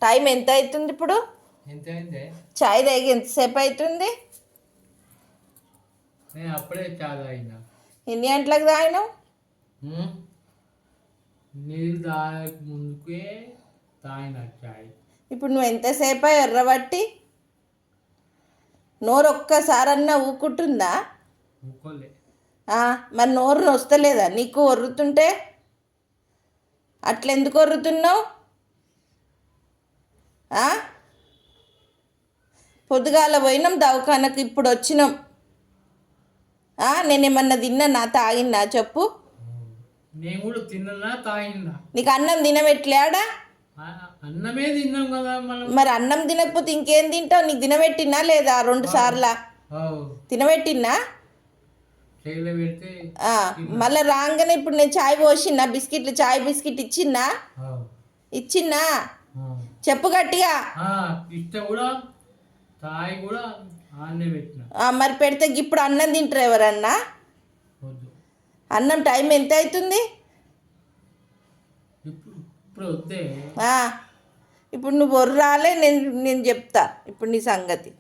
Time ఎంత అవుతుంది ఇప్పుడు? ఎంత అయిందే? చాయ్ తాగి ఎంతసేపు అవుతుంది? నేను అప్పుడే చాలా అయినా. ఎన్ని గంటలకు తాగినావు? నీళ్ళు తాగక ముందుకే తాగిన చాయ్. ఇప్పుడు నువ్వు ఎంతసేపు ఎర్రబట్టి? నోరు ఒక్కసారన్నా ఊకుంటుందా? ఊకోలే. మరి నోరు వస్తలేదా నీకు ఒర్రుతుంటే? అట్లెందుకు ఒర్రుతున్నావు? పొద్దుగాల పోయినాం దవాఖానకు, ఇప్పుడు వచ్చినాం. నేనేమన్నా తిన్నా తాగినా చెప్పు? నేను కూడా తిన్నా తాగినా. నీకు అన్నం తినబెట్టలేడా? అన్నమే తిన్నాం కదా మనం. మరి అన్నం తినకపోతే ఇంకేం తింటావు? నీకు తినబెట్టినా లేదా? 2 సార్లా తినబెట్టినా? మళ్ళీ రాగానే ఇప్పుడు నేను చాయ్ పోసినా, బిస్కెట్లు, చాయ్ బిస్కెట్ ఇచ్చిన్నా చెప్పు గట్టిగా. మరి పెడితే ఇప్పుడు అన్నం తింటారు ఎవరన్నా? అన్నం టైం ఎంత అవుతుంది? ఇప్పుడు నువ్వు ఒర్రాలే, నేను చెప్తా ఇప్పుడు నీ సంగతి.